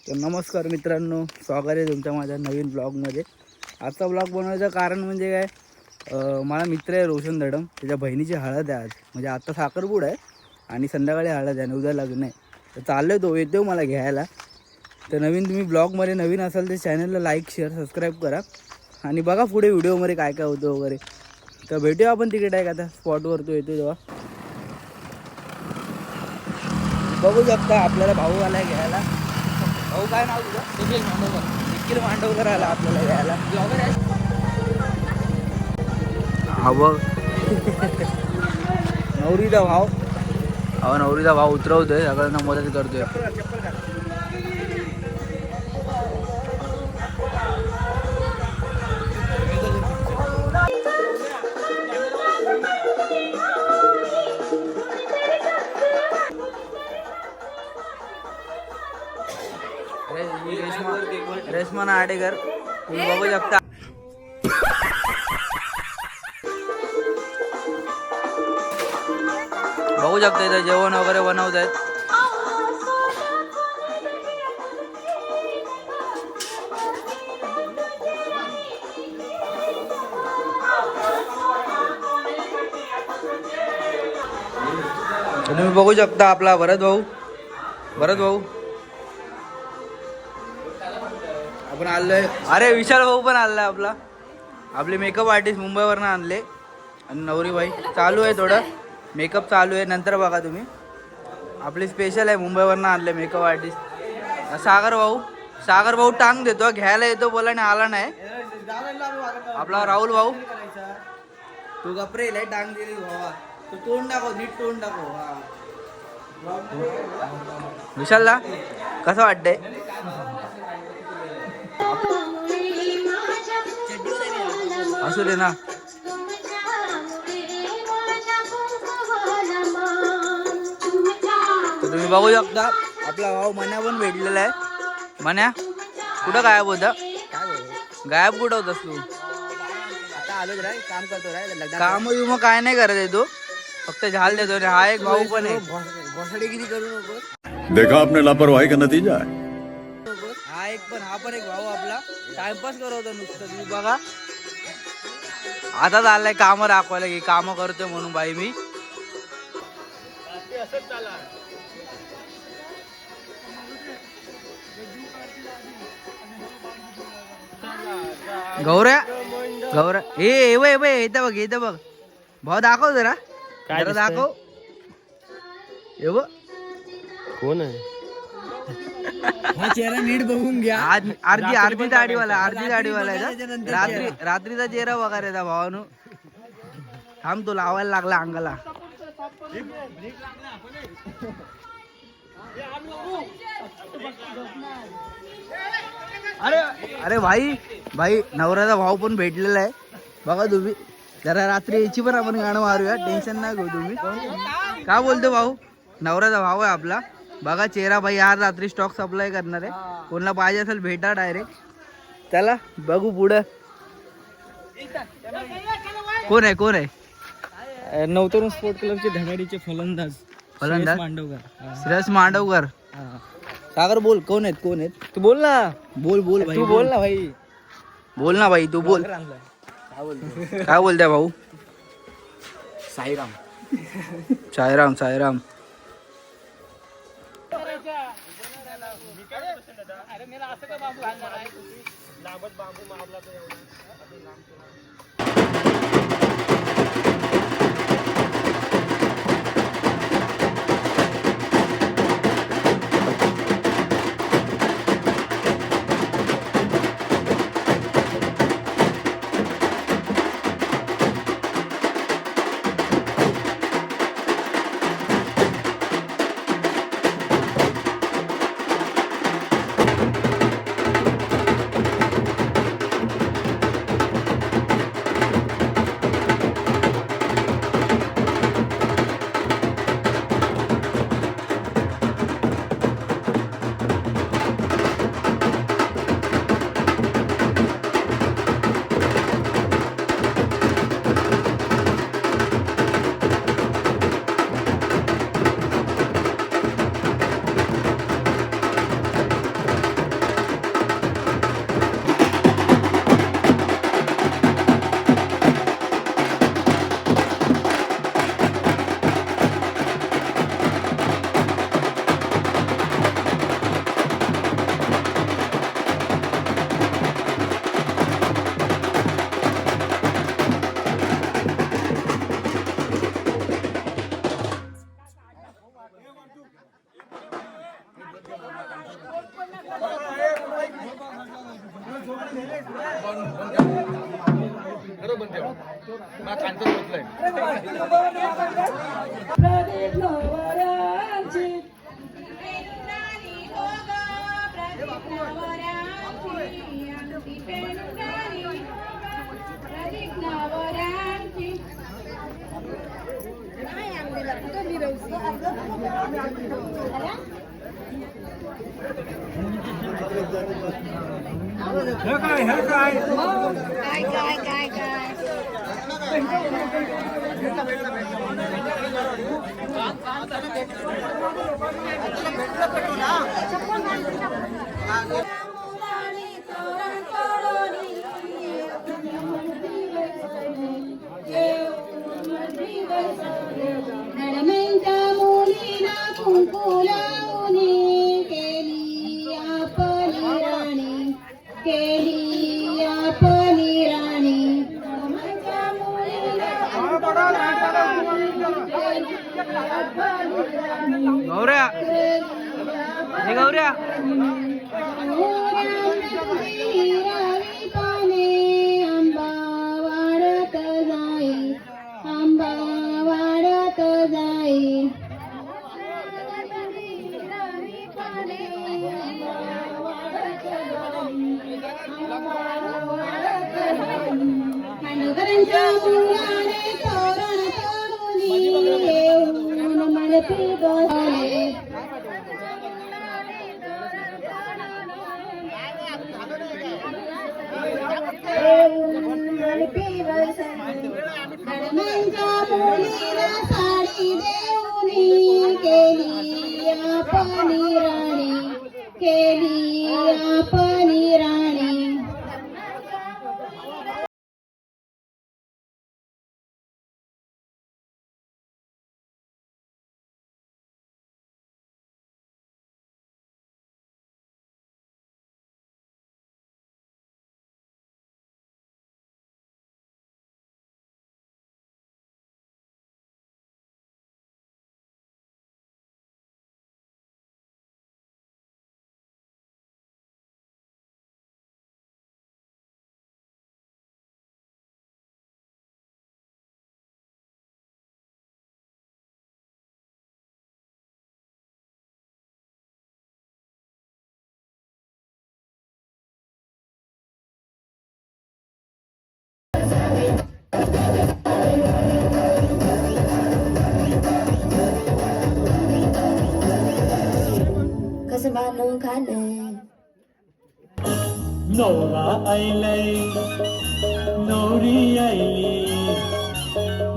तर नमस्कार मित्रांनो, स्वागत आहे तुमच्या माझ्या नवीन ब्लॉगमध्ये. आजचा ब्लॉग बनवायचं कारण म्हणजे काय, मला मित्र आहे रोशन धडम, त्याच्या बहिणीची हळद आहे आज. म्हणजे आता साखरपुडा आहे आणि संध्याकाळी हळद आहे आणि उद्या लग्न आहे. तर चाललो तो, येतो मला घ्यायला. तर तुम्ही ब्लॉगमध्ये नवीन असाल तर चॅनलला लाईक शेअर सबस्क्राईब करा आणि बघा पुढे व्हिडिओमध्ये काय काय होतं वगैरे. तर भेटूया आपण तिकडे आहे का आता स्पॉटवर तो येतो तेव्हा. बघू शकता आपल्याला भाऊ आला आहे घ्यायला. भाऊ काय नाव तुझं? निखिल मांडवकर आला आपल्याला घ्यायला. हा बघ नवरीचा भाव. हा नवरीचा भाव उतरवतोय, सगळ्यांना मदत करतोय. रेशमा आडेकर तुम्ही बघू शकता. बघू शकता इथं जेवण वगैरे बनवत आहेत. तुम्ही बघू शकता आपला भरत भाऊ आपण आलोय. अरे विशाल भाऊ पण आलाय आपला. आपले मेकअप आर्टिस्ट मुंबईवरनं आणले आणि नवरी बाई चालू आहे, थोडं मेकअप चालू आहे. नंतर बघा तुम्ही, आपली स्पेशल आहे, मुंबईवरनं आणले मेकअप आर्टिस्ट. सागर भाऊ टांग देतो, घ्यायला येतो बोला आणि आला नाही. आपला राहुल भाऊ तू गपरेल आहे, टांग दिली भावा. तू तोंड दाखव, नीट तोंड दाखव. विशालला कसं वाटतंय? असू दे ना. तर तुम्ही बघू शकता आपला भाऊ मन्या पण भेटलेला आहे. मन्या कुठं गायब होता? गायब कुठं होतास तू? काम मग काय नाही करत आहे तू, फक्त झाल देतो. हा एक भाऊ पण आहे. घोसाडी किती करू नको. देखा आपने लापरवाही का नतीजा है. हा पण एक भाऊ आपला टाइमपास करवतो नुसतं. तुम्ही बघा आता चाललाय काम दाखवायला की काम करतोय म्हणून बाई मी. गौऱ्या इथं बघ भाऊ, दाखव जरा दाखव. ये बघ कोण आहे हा चेहरा नीट बघून घ्या. अर्धी दाढीवाला आहे. रात्रीचा चेहरा बघा रे भावानू. थांब, तो लावायला लागला अंगाला. अरे भाई नवऱ्याचा भाऊ पण भेटलेला आहे बघा तुम्ही. जरा रात्री याची पण आपण गाणं मारूया, टेन्शन नाही घेऊ तुम्ही. काय बोलतो भाऊ? नवऱ्याचा भाऊ आहे आपला. बघा चेहरा भाई, आज रात्री स्टॉक सप्लाय करणार आहे. कोणाला पाहिजे असेल भेटा डायरेक्ट. चला बघू पुढं कोण आहे. नवतरुण स्पोर्ट क्लबचे धनाडीचे फलंदाज श्रेयस मांडवकर. सागर बोल, कोण आहेत? तू बोल ना. बोल भाई, तू बोल ना भाई. बोल ना भाई, तू बोल. काय बोलताय भाऊ? साईराम. नडमेंच्या मुलीला कुंकू लावणी केली आपली राणी, केली आपली राणी. नडमेंच्या मुलीला कुंकू लावणी केली आपली राणी. गौऱ्या हे गौऱ्या रावी पाने आंबा वाढत जाई, आंबा वाढत जाई. खांडकरांच्या मुलाने तोरण तोडून येऊन मनपी बसले. नडमेंच्या मुलीला साडी देऊनी केली आपली राणी, केली आपली राणी. कसं बांधून खाणे नवरा आईलय नवरी आईली,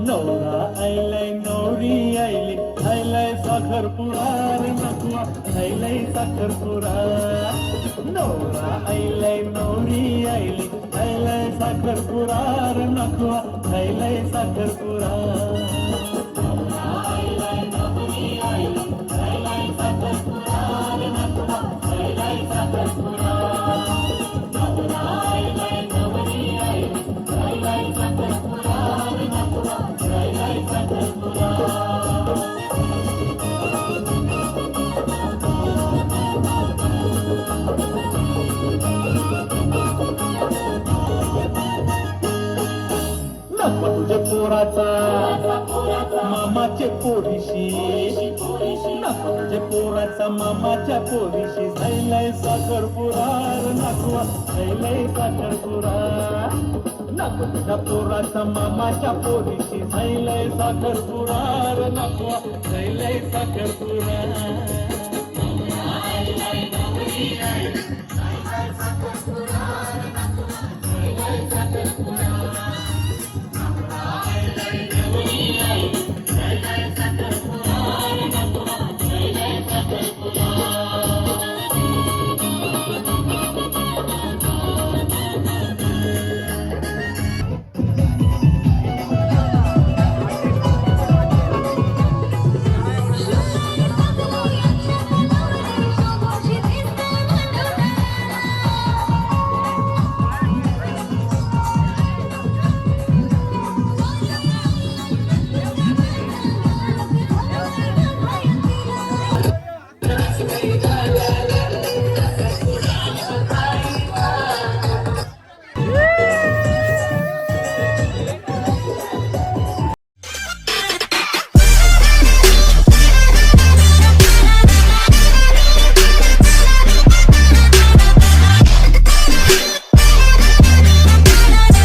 नवरा आईलय नवरी आईली. आईलय साखरपुडा रे नकुआ, आईलय साखरपुडा. नवरा आईलय नवरी आईली, आईलय साखरपुडा रे नकुआ, आईलय साखरपुडा. नको तुझे पोराचा मामाचे पोरीशी, नको तुझे पोराचा मामाच्या पोरीशी. झायलंय साखरपुडा नकुआ, झायलंय साखरपुडा. नको तुझ्या पोराचा मामाच्या पोरीशी. झायलंय साखरपुडा नकुआ, झायलंय साखरपुडा.